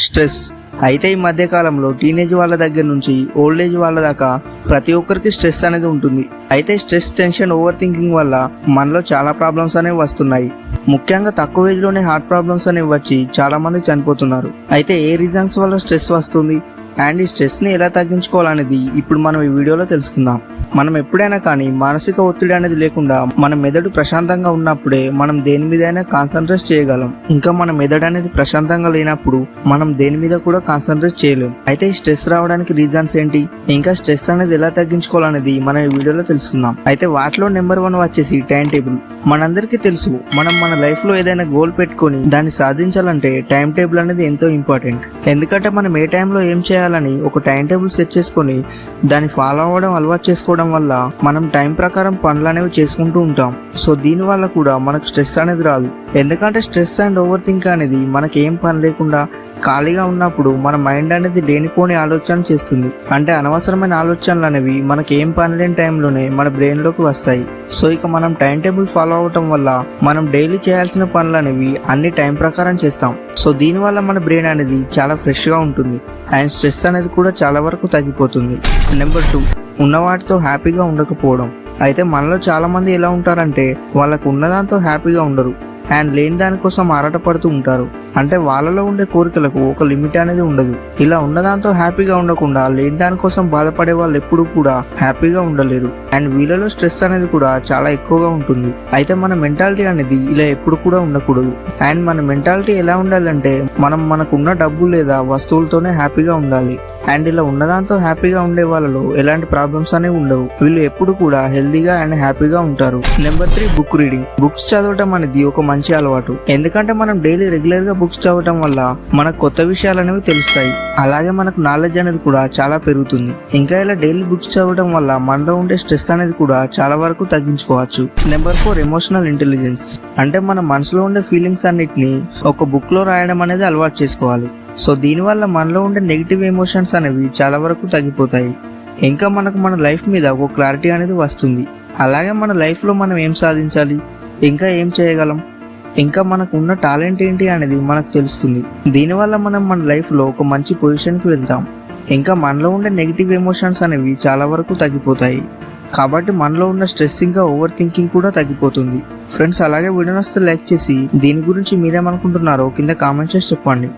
Stress. అయితే ఈ మధ్య కాలంలో టీనేజ్ వాళ్ళ దగ్గర నుంచి ఓల్డ్ ఏజ్ వాళ్ళ దాకా ప్రతి ఒక్కరికి స్ట్రెస్ అనేది ఉంటుంది. అయితే స్ట్రెస్, టెన్షన్, ఓవర్ థింకింగ్ వల్ల మనలో చాలా ప్రాబ్లమ్స్ అనేవి వస్తున్నాయి. ముఖ్యంగా తక్కువ ఏజ్ లోనే హార్ట్ ప్రాబ్లమ్స్ అనేవి వచ్చి చాలా మంది చనిపోతున్నారు. అయితే ఏ రీజన్స్ వల్ల స్ట్రెస్ వస్తుంది అండ్ ఈ స్ట్రెస్ ని ఎలా తగ్గించుకోవాలనేది ఇప్పుడు మనం ఈ వీడియోలో తెలుసుకుందాం. మనం ఎప్పుడైనా కానీ మానసిక ఒత్తిడి అనేది లేకుండా మన మెదడు ప్రశాంతంగా ఉన్నప్పుడే మనం దేని మీదైనా కాన్సన్ట్రేట్ చేయగలం. ఇంకా మన మెదడు అనేది ప్రశాంతంగా లేనప్పుడు మనం దేని మీద కూడా కాన్సన్ట్రేట్ చేయలేం. అయితే ఈ స్ట్రెస్ రావడానికి రీజన్స్ ఏంటి, ఇంకా స్ట్రెస్ అనేది ఎలా తగ్గించుకోవాలనేది మనం ఈ వీడియోలో తెలుసుకుందాం. అయితే వాటిలో నెంబర్ 1 వచ్చేసి టైం టేబుల్. మనందరికీ తెలుసు, మనం మన లైఫ్ లో ఏదైనా గోల్ పెట్టుకొని దాన్ని సాధించాలంటే టైం టేబుల్ అనేది ఎంతో ఇంపార్టెంట్. ఎందుకంటే మనం ఏ టైంలో ఏం చేయాలని ఒక టైం టేబుల్ సెట్ చేసుకొని దాన్ని ఫాలో అవ్వడం అలవాటు చేసుకోవడం వల్ల మనం టైం ప్రకారం పనులు అనేవి చేసుకుంటూ ఉంటాం. సో దీని వల్ల కూడా మనకు స్ట్రెస్ అనేది రాదు. ఎందుకంటే స్ట్రెస్ అండ్ ఓవర్ థింక్ అనేది మనకి ఏం పని లేకుండా ఖాళీగా ఉన్నప్పుడు మన మైండ్ అనేది లేనిపోని ఆలోచన చేస్తుంది. అంటే అనవసరమైన ఆలోచనలు అనేవి మనకి ఏం పని లేని టైంలోనే మన బ్రెయిన్ లోకి వస్తాయి. సో ఇక మనం టైం టేబుల్ ఫాలో అవటం వల్ల మనం డైలీ చేయాల్సిన పనులు అనేవి అన్ని టైం ప్రకారం చేస్తాం. సో దీనివల్ల మన బ్రెయిన్ అనేది చాలా ఫ్రెష్ గా ఉంటుంది అండ్ స్ట్రెస్ అనేది కూడా చాలా వరకు తగ్గిపోతుంది. నెంబర్ 2, ఉన్న వాటితో హ్యాపీగా ఉండకపోవడం. అయితే మనలో చాలా మంది ఎలా ఉంటారంటే వాళ్ళకు ఉన్నదాంతో హ్యాపీగా ఉండరు అండ్ లేని దానికోసం ఆరాటపడుతూ ఉంటారు. అంటే వాళ్ళలో ఉండే కోరికలకు ఒక లిమిట్ అనేది ఉండదు. ఇలా ఉన్నదాంతో హ్యాపీగా ఉండకుండా లేని దానికోసం బాధపడే వాళ్ళు ఎప్పుడు కూడా హ్యాపీగా ఉండలేరు అండ్ వీళ్ళలో స్ట్రెస్ అనేది కూడా చాలా ఎక్కువగా ఉంటుంది. అయితే మన మెంటాలిటీ అనేది ఇలా ఎప్పుడు కూడా ఉండకూడదు. అండ్ మన మెంటాలిటీ ఎలా ఉండాలంటే మనం మనకున్న డబ్బు లేదా వస్తువులతోనే హ్యాపీగా ఉండాలి. అండ్ ఇలా ఉన్నదాంతో హ్యాపీగా ఉండే వాళ్ళలో ఎలాంటి ప్రాబ్లమ్స్ అనేవి ఉండవు. వీళ్ళు ఎప్పుడు కూడా హెల్దీగా అండ్ హ్యాపీగా ఉంటారు. Number 3, book reading. బుక్స్ చదవటం అనేది ఒక మంచి అలవాటు. ఎందుకంటే మనం డైలీ రెగ్యులర్ గా బుక్స్ చదవటం వల్ల మనకు కొత్త విషయాలు అనేవి తెలుస్తాయి. అలాగే మనకు నాలెడ్జ్ అనేది కూడా చాలా పెరుగుతుంది. ఇంకా ఇలా డైలీ బుక్స్ చదవడం వల్ల మనలో ఉండే స్ట్రెస్ అనేది కూడా చాలా వరకు తగ్గించుకోవచ్చు. Number 4, emotional intelligence. అంటే మన మనసులో ఉండే ఫీలింగ్స్ అన్నిటిని ఒక బుక్ లో రాయడం అనేది అలవాటు చేసుకోవాలి. సో దీనివల్ల మనలో ఉండే నెగిటివ్ ఎమోషన్స్ అనేవి చాలా వరకు తగ్గిపోతాయి. ఇంకా మనకు మన లైఫ్ మీద ఒక క్లారిటీ అనేది వస్తుంది. అలాగే మన లైఫ్ లో మనం ఏం సాధించాలి, ఇంకా ఏం చేయగలం, ఇంకా మనకు ఉన్న టాలెంట్ ఏంటి అనేది మనకు తెలుస్తుంది. దీనివల్ల మనం మన లైఫ్ లో ఒక మంచి పొజిషన్ కి వెళ్తాం. ఇంకా మనలో ఉండే నెగిటివ్ ఎమోషన్స్ అనేవి చాలా వరకు తగ్గిపోతాయి. కాబట్టి మనలో ఉన్న స్ట్రెస్ ఇంకా ఓవర్ థింకింగ్ కూడా తగ్గిపోతుంది. ఫ్రెండ్స్, అలాగే వీడియో నచ్చితే లైక్ చేసి దీని గురించి మీరేమనుకుంటున్నారో కింద కామెంట్ చేసి చెప్పండి.